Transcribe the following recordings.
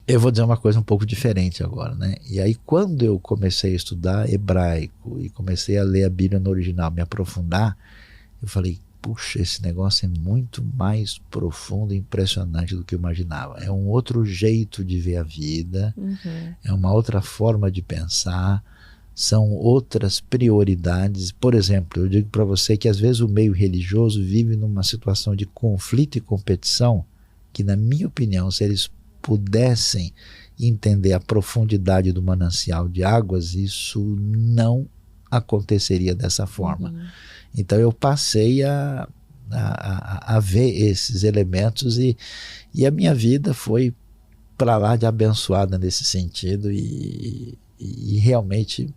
Eu vou dizer uma coisa um pouco diferente agora, né? E aí quando eu comecei a estudar hebraico e comecei a ler a Bíblia no original, me aprofundar, eu falei, puxa, esse negócio é muito mais profundo e impressionante do que eu imaginava. É um outro jeito de ver a vida, é uma outra forma de pensar, são outras prioridades. Por exemplo, eu digo para você que às vezes o meio religioso vive numa situação de conflito e competição que, na minha opinião, se eles pudessem entender a profundidade do manancial de águas, isso não aconteceria dessa forma. Então eu passei a ver esses elementos e a minha vida foi para lá de abençoada nesse sentido e realmente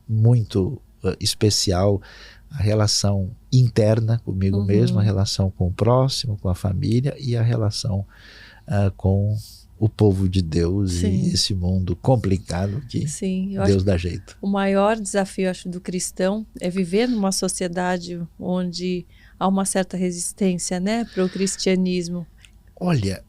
muito especial a relação interna comigo mesmo, a relação com o próximo, com a família e a relação com o povo de Deus. Sim. E esse mundo complicado que Sim, eu Deus acho dá jeito. O maior desafio, acho, do cristão é viver numa sociedade onde há uma certa resistência, né, para o cristianismo. Olha,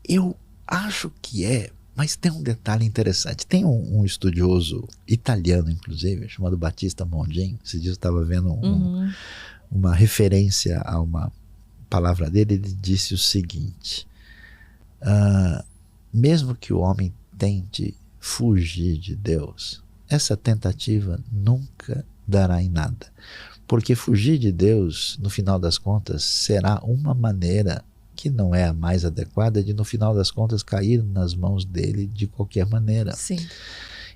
eu acho que mas tem um detalhe interessante. Tem um estudioso italiano, inclusive, chamado Battista Mondin. Esse dia eu estava vendo uma referência a uma palavra dele. Ele disse o seguinte: mesmo que o homem tente fugir de Deus, essa tentativa nunca dará em nada. Porque fugir de Deus, no final das contas, será uma maneira que não é a mais adequada de, no final das contas, cair nas mãos dele de qualquer maneira. Sim.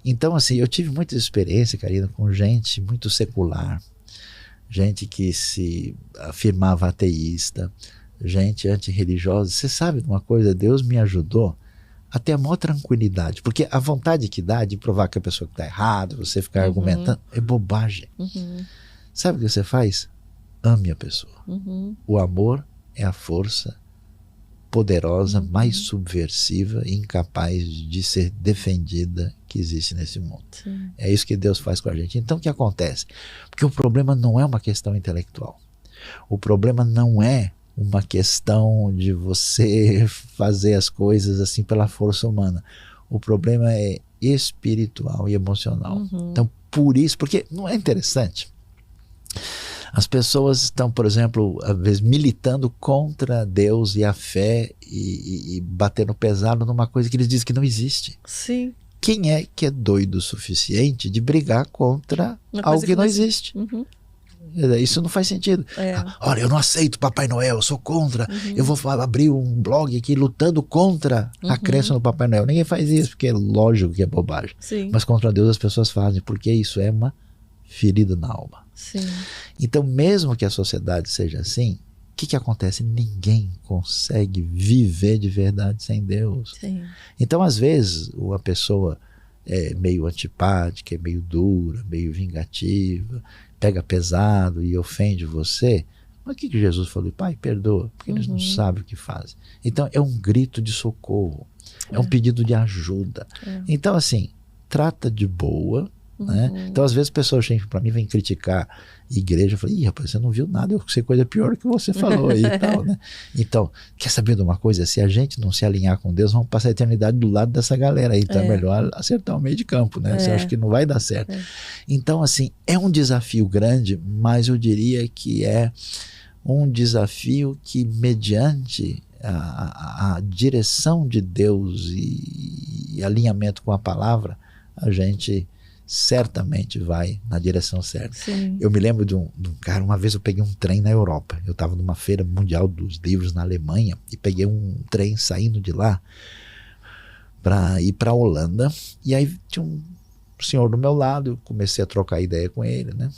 Então, assim, eu tive muita experiência, Karina, com gente muito secular, gente que se afirmava ateísta, gente antirreligiosa. Você sabe de uma coisa? Deus me ajudou a ter a maior tranquilidade, porque a vontade que dá de provar que a pessoa está errada, você ficar argumentando, é bobagem. Sabe o que você faz? Ame a pessoa. O amor é a força poderosa, mais subversiva e incapaz de ser defendida que existe nesse mundo. Sim. É isso que Deus faz com a gente. Então o que acontece? Porque o problema não é uma questão intelectual. O problema não é uma questão de você fazer as coisas assim pela força humana. O problema é espiritual e emocional. Então por isso, porque não é interessante? As pessoas estão, por exemplo, às vezes militando contra Deus e a fé e batendo pesado numa coisa que eles dizem que não existe. Sim. Quem é que é doido o suficiente de brigar contra algo que não existe? Isso não faz sentido. Olha, eu não aceito Papai Noel, eu sou contra. Eu vou abrir um blog aqui lutando contra a crença no Papai Noel. Ninguém faz isso, porque é lógico que é bobagem. Sim. Mas contra Deus as pessoas fazem, porque isso é uma ferida na alma. Sim. Então, mesmo que a sociedade seja assim, o que acontece? Ninguém consegue viver de verdade sem Deus. Sim. Então, às vezes, uma pessoa é meio antipática, é meio dura, meio vingativa, pega pesado e ofende você. Mas o que Jesus falou? Pai, perdoa, porque eles não sabem o que fazem. Então, é um grito de socorro, é um pedido de ajuda. Então, assim, trata de boa. Né? Então às vezes as pessoas chegam para mim, vêm criticar a igreja, eu falo, ih, rapaz, você não viu nada, eu sei coisa pior que você falou aí e tal, né? Então, quer saber de uma coisa? Se a gente não se alinhar com Deus, vamos passar a eternidade do lado dessa galera aí, então é melhor acertar o meio de campo, né? Você acha que não vai dar certo. Então, assim, é um desafio grande, mas eu diria que é um desafio que, mediante a direção de Deus e alinhamento com a palavra, a gente certamente vai na direção certa. Sim. Eu me lembro de um cara, uma vez eu peguei um trem na Europa, eu estava numa feira mundial dos livros na Alemanha e peguei um trem saindo de lá para ir para a Holanda, e aí tinha um senhor do meu lado, eu comecei a trocar ideia com ele, né?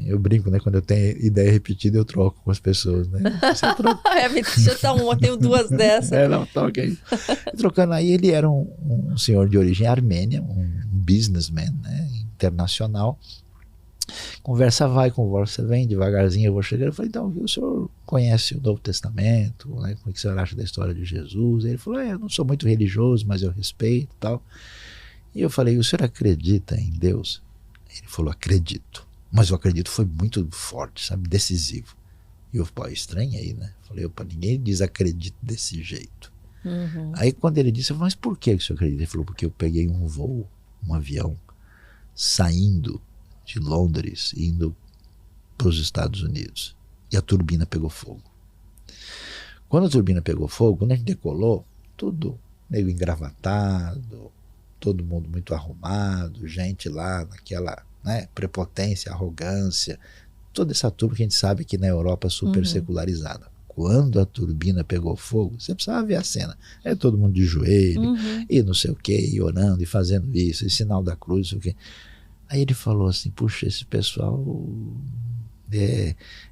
Eu brinco, né? Quando eu tenho ideia repetida, eu troco com as pessoas, né? Deixa eu dar uma, tenho duas dessas. Não, toca aí. Trocando aí, ele era um senhor de origem armênia, um businessman, né, internacional. Conversa vai, conversa vem, devagarzinho eu vou chegando. Eu falei, então, o senhor conhece o Novo Testamento, né? Como é que o senhor acha da história de Jesus? Ele falou, eu não sou muito religioso, mas eu respeito e tal. E eu falei, o senhor acredita em Deus? Ele falou, acredito. Mas eu acredito foi muito forte, sabe, decisivo. E eu estranhei, né? Falei, opa, ninguém diz acredito desse jeito. Aí quando ele disse, eu falei, mas por que o senhor acredita? Ele falou, porque eu peguei um voo, um avião, saindo de Londres, indo para os Estados Unidos, e a turbina pegou fogo. Quando a turbina pegou fogo, quando a gente decolou, tudo meio engravatado, todo mundo muito arrumado, gente lá naquela, né, prepotência, arrogância, toda essa turma que a gente sabe que na Europa é super secularizada. Quando a turbina pegou fogo, você precisava ver a cena. É todo mundo de joelho, e não sei o que, e orando, e fazendo isso, e sinal da cruz, não sei o que. Aí ele falou assim, puxa, esse pessoal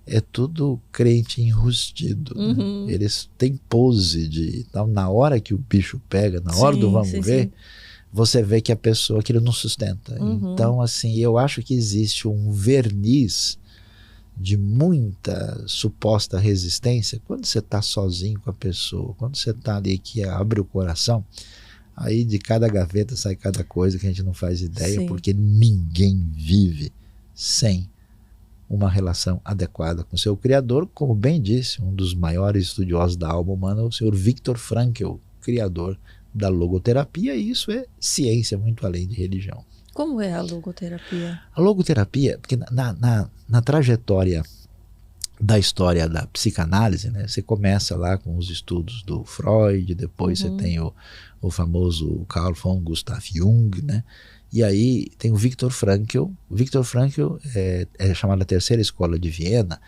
é tudo crente enrustido. Né? Eles têm pose de... Então, na hora que o bicho pega, na hora do vamos ver, você vê que a pessoa, aquilo não sustenta. Então, assim, eu acho que existe um verniz de muita suposta resistência quando você está sozinho com a pessoa, quando você está ali que abre o coração, aí de cada gaveta sai cada coisa que a gente não faz ideia, porque ninguém vive sem uma relação adequada com seu Criador, como bem disse um dos maiores estudiosos da alma humana, o senhor Viktor Frankl, criador da logoterapia, e isso é ciência muito além de religião. Como é a logoterapia? A logoterapia, porque na trajetória da história da psicanálise, né, você começa lá com os estudos do Freud, depois você tem o famoso Carl von Gustav Jung, né, e aí tem o Viktor Frankl. O Viktor Frankl é chamado a terceira escola de Viena.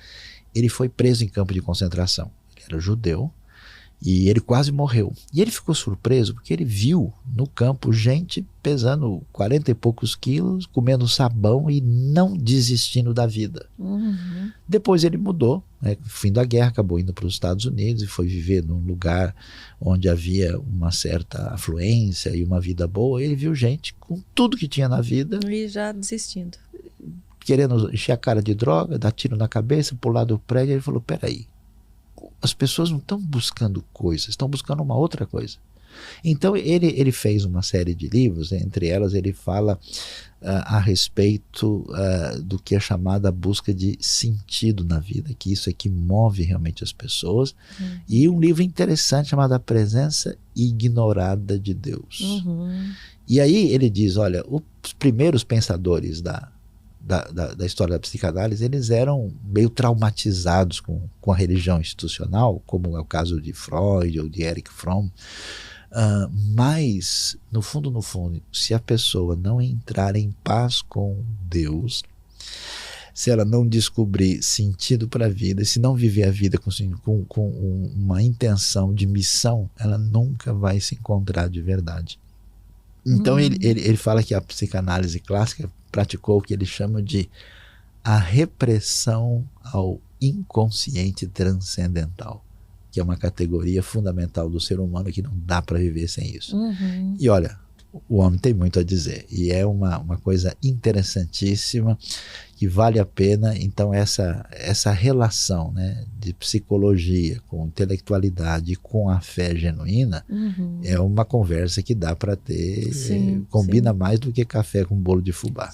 Ele foi preso em campo de concentração. Ele era judeu. E ele quase morreu. E ele ficou surpreso porque ele viu no campo gente pesando 40 e poucos quilos, comendo sabão e não desistindo da vida. Depois ele mudou, né, fim da guerra, acabou indo para os Estados Unidos e foi viver num lugar onde havia uma certa afluência e uma vida boa. Ele viu gente com tudo que tinha na vida. E já desistindo. Querendo encher a cara de droga, dar tiro na cabeça, pular do prédio. Ele falou, peraí. As pessoas não estão buscando coisas, estão buscando uma outra coisa. Então ele fez uma série de livros, entre elas ele fala a respeito do que é chamada a busca de sentido na vida, que isso é que move realmente as pessoas. E um livro interessante chamado A Presença Ignorada de Deus. E aí ele diz, olha, os primeiros pensadores da história da psicanálise, eles eram meio traumatizados com a religião institucional, como é o caso de Freud ou de Erich Fromm, mas no fundo, se a pessoa não entrar em paz com Deus, se ela não descobrir sentido para a vida, se não viver a vida com uma intenção de missão, ela nunca vai se encontrar de verdade. Então ele fala que a psicanálise clássica praticou o que ele chama de a repressão ao inconsciente transcendental, que é uma categoria fundamental do ser humano que não dá para viver sem isso. E olha, o homem tem muito a dizer, e é uma coisa interessantíssima, que vale a pena. Então essa relação, né, de psicologia com intelectualidade, com a fé genuína, é uma conversa que dá para ter, combina mais do que café com bolo de fubá.